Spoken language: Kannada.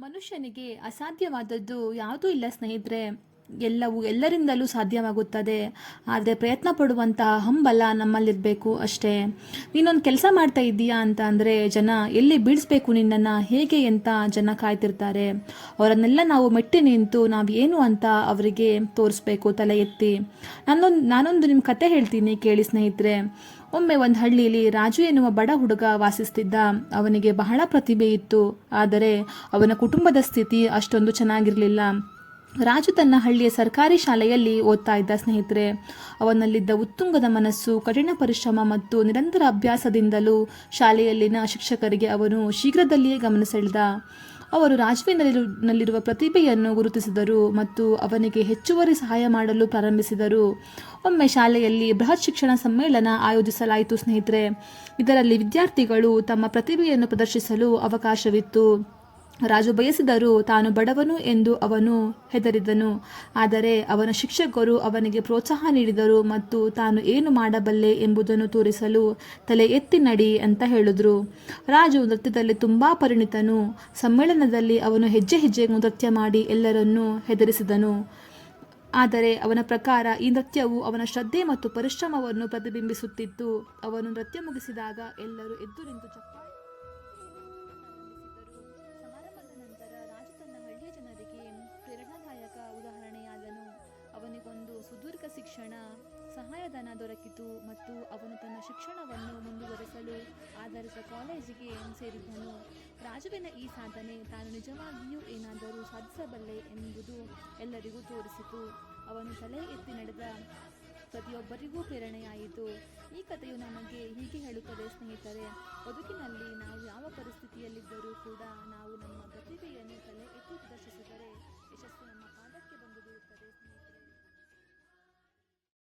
ಮನುಷ್ಯನಿಗೆ ಅಸಾಧ್ಯವಾದದ್ದು ಯಾವುದೂ ಇಲ್ಲ ಸ್ನೇಹಿತರೆ. ಎಲ್ಲವೂ ಎಲ್ಲರಿಂದಲೂ ಸಾಧ್ಯವಾಗುತ್ತದೆ. ಆದರೆ ಪ್ರಯತ್ನ ಪಡುವಂತಹ ಹಂಬಲ ನಮ್ಮಲ್ಲಿರಬೇಕು ಅಷ್ಟೇ. ನೀನೊಂದು ಕೆಲಸ ಮಾಡ್ತಾ ಇದ್ದೀಯಾ ಅಂತ ಅಂದರೆ ಜನ ಎಲ್ಲಿ ಬೀಳಿಸ್ಬೇಕು ನಿನ್ನನ್ನು, ಹೇಗೆ ಅಂತ ಜನ ಕಾಯ್ತಿರ್ತಾರೆ. ಅವರನ್ನೆಲ್ಲ ನಾವು ಮೆಟ್ಟಿ ನಿಂತು ನಾವು ಏನು ಅಂತ ಅವರಿಗೆ ತೋರಿಸ್ಬೇಕು ತಲೆ ಎತ್ತಿ. ನಾನೊಂದು ನಿಮ್ಮ ಕತೆ ಹೇಳ್ತೀನಿ ಕೇಳಿ ಸ್ನೇಹಿತರೆ. ಒಮ್ಮೆ ಒಂದು ಹಳ್ಳಿಯಲ್ಲಿ ರಾಜು ಎನ್ನುವ ಬಡ ಹುಡುಗ ವಾಸಿಸ್ತಿದ್ದ. ಅವನಿಗೆ ಬಹಳ ಪ್ರತಿಭೆ ಇತ್ತು, ಆದರೆ ಅವನ ಕುಟುಂಬದ ಸ್ಥಿತಿ ಅಷ್ಟೊಂದು ಚೆನ್ನಾಗಿರಲಿಲ್ಲ. ರಾಜು ತನ್ನ ಹಳ್ಳಿಯ ಸರ್ಕಾರಿ ಶಾಲೆಯಲ್ಲಿ ಓದ್ತಾ ಇದ್ದ ಸ್ನೇಹಿತರೆ. ಅವನಲ್ಲಿದ್ದ ಉತ್ತುಂಗದ ಮನಸ್ಸು, ಕಠಿಣ ಪರಿಶ್ರಮ ಮತ್ತು ನಿರಂತರ ಅಭ್ಯಾಸದಿಂದಲೂ ಶಾಲೆಯಲ್ಲಿನ ಶಿಕ್ಷಕರಿಗೆ ಅವನು ಶೀಘ್ರದಲ್ಲಿಯೇ ಗಮನ ಸೆಳೆದ. ಅವರು ರಾಜುವಿನಲ್ಲಿರುವ ಪ್ರತಿಭೆಯನ್ನು ಗುರುತಿಸಿದರು ಮತ್ತು ಅವನಿಗೆ ಹೆಚ್ಚುವರಿ ಸಹಾಯ ಮಾಡಲು ಪ್ರಾರಂಭಿಸಿದರು. ಒಮ್ಮೆ ಶಾಲೆಯಲ್ಲಿ ಬೃಹತ್ ಶಿಕ್ಷಣ ಸಮ್ಮೇಳನ ಆಯೋಜಿಸಲಾಯಿತು ಸ್ನೇಹಿತರೆ. ಇದರಲ್ಲಿ ವಿದ್ಯಾರ್ಥಿಗಳು ತಮ್ಮ ಪ್ರತಿಭೆಯನ್ನು ಪ್ರದರ್ಶಿಸಲು ಅವಕಾಶವಿತ್ತು. ರಾಜು ಬಯಸಿದರೂ ತಾನು ಬಡವನು ಎಂದು ಅವನು ಹೆದರಿದನು. ಆದರೆ ಅವನ ಶಿಕ್ಷಕರು ಅವನಿಗೆ ಪ್ರೋತ್ಸಾಹ ನೀಡಿದರು ಮತ್ತು ತಾನು ಏನು ಮಾಡಬಲ್ಲೆ ಎಂಬುದನ್ನು ತೋರಿಸಲು ತಲೆ ಎತ್ತಿ ನಡಿ ಅಂತ ಹೇಳಿದ್ರು. ರಾಜು ನೃತ್ಯದಲ್ಲಿ ತುಂಬಾ ಪರಿಣಿತನು. ಸಮ್ಮೇಳನದಲ್ಲಿ ಅವನು ಹೆಜ್ಜೆ ಹೆಜ್ಜೆಗೂ ನೃತ್ಯ ಮಾಡಿ ಎಲ್ಲರನ್ನೂ ಹೆದರಿಸಿದನು. ಆದರೆ ಅವನ ಪ್ರಕಾರ ಈ ನೃತ್ಯವು ಅವನ ಶ್ರದ್ಧೆ ಮತ್ತು ಪರಿಶ್ರಮವನ್ನು ಪ್ರತಿಬಿಂಬಿಸುತ್ತಿತ್ತು. ಅವನು ನೃತ್ಯ ಮುಗಿಸಿದಾಗ ಎಲ್ಲರೂ ಎದ್ದು ನಿಂತು ಚಪ್ಪಾಳೆ ಸಮಾರಂಭದ ನಂತರ ರಾಜು ತನ್ನ ಹಳ್ಳಿಯ ಜನರಿಗೆ ಪ್ರೇರಣಾದಾಯಕ ಉದಾಹರಣೆಯಾದನು. ಅವನಿಗೊಂದು ಸುದೀರ್ಘ ಶಿಕ್ಷಣ ಸಹಾಯಧನ ದೊರಕಿತು ಮತ್ತು ಅವನು ತನ್ನ ಶಿಕ್ಷಣವನ್ನು ಮುಂದುವರೆಸಲು ಆಧಾರಿತ ಕಾಲೇಜಿಗೆ ಸೇರಿದ್ದನು. ರಾಜುವಿನ ಈ ಸಾಧನೆ ತಾನು ನಿಜವಾಗಿಯೂ ಏನಾದರೂ ಸಾಧಿಸಬಲ್ಲೆ ಎಂಬುದು ಎಲ್ಲರಿಗೂ ತೋರಿಸಿತು. ಅವನು ತಲೆ ಎತ್ತಿ ನಡೆದ ಪ್ರತಿಯೊಬ್ಬರಿಗೂ ಪ್ರೇರಣೆಯಾಯಿತು. ಈ ಕಥೆಯು ನಮಗೆ ಹೀಗೆ ಹೇಳುತ್ತದೆ ಸ್ನೇಹಿತರೆ, ಬದುಕಿನಲ್ಲಿ ನಾವು ಯಾವ ಪರಿಸ್ಥಿತಿಯಲ್ಲಿದ್ದರೂ ಕೂಡ ನಾವು ನಮ್ಮ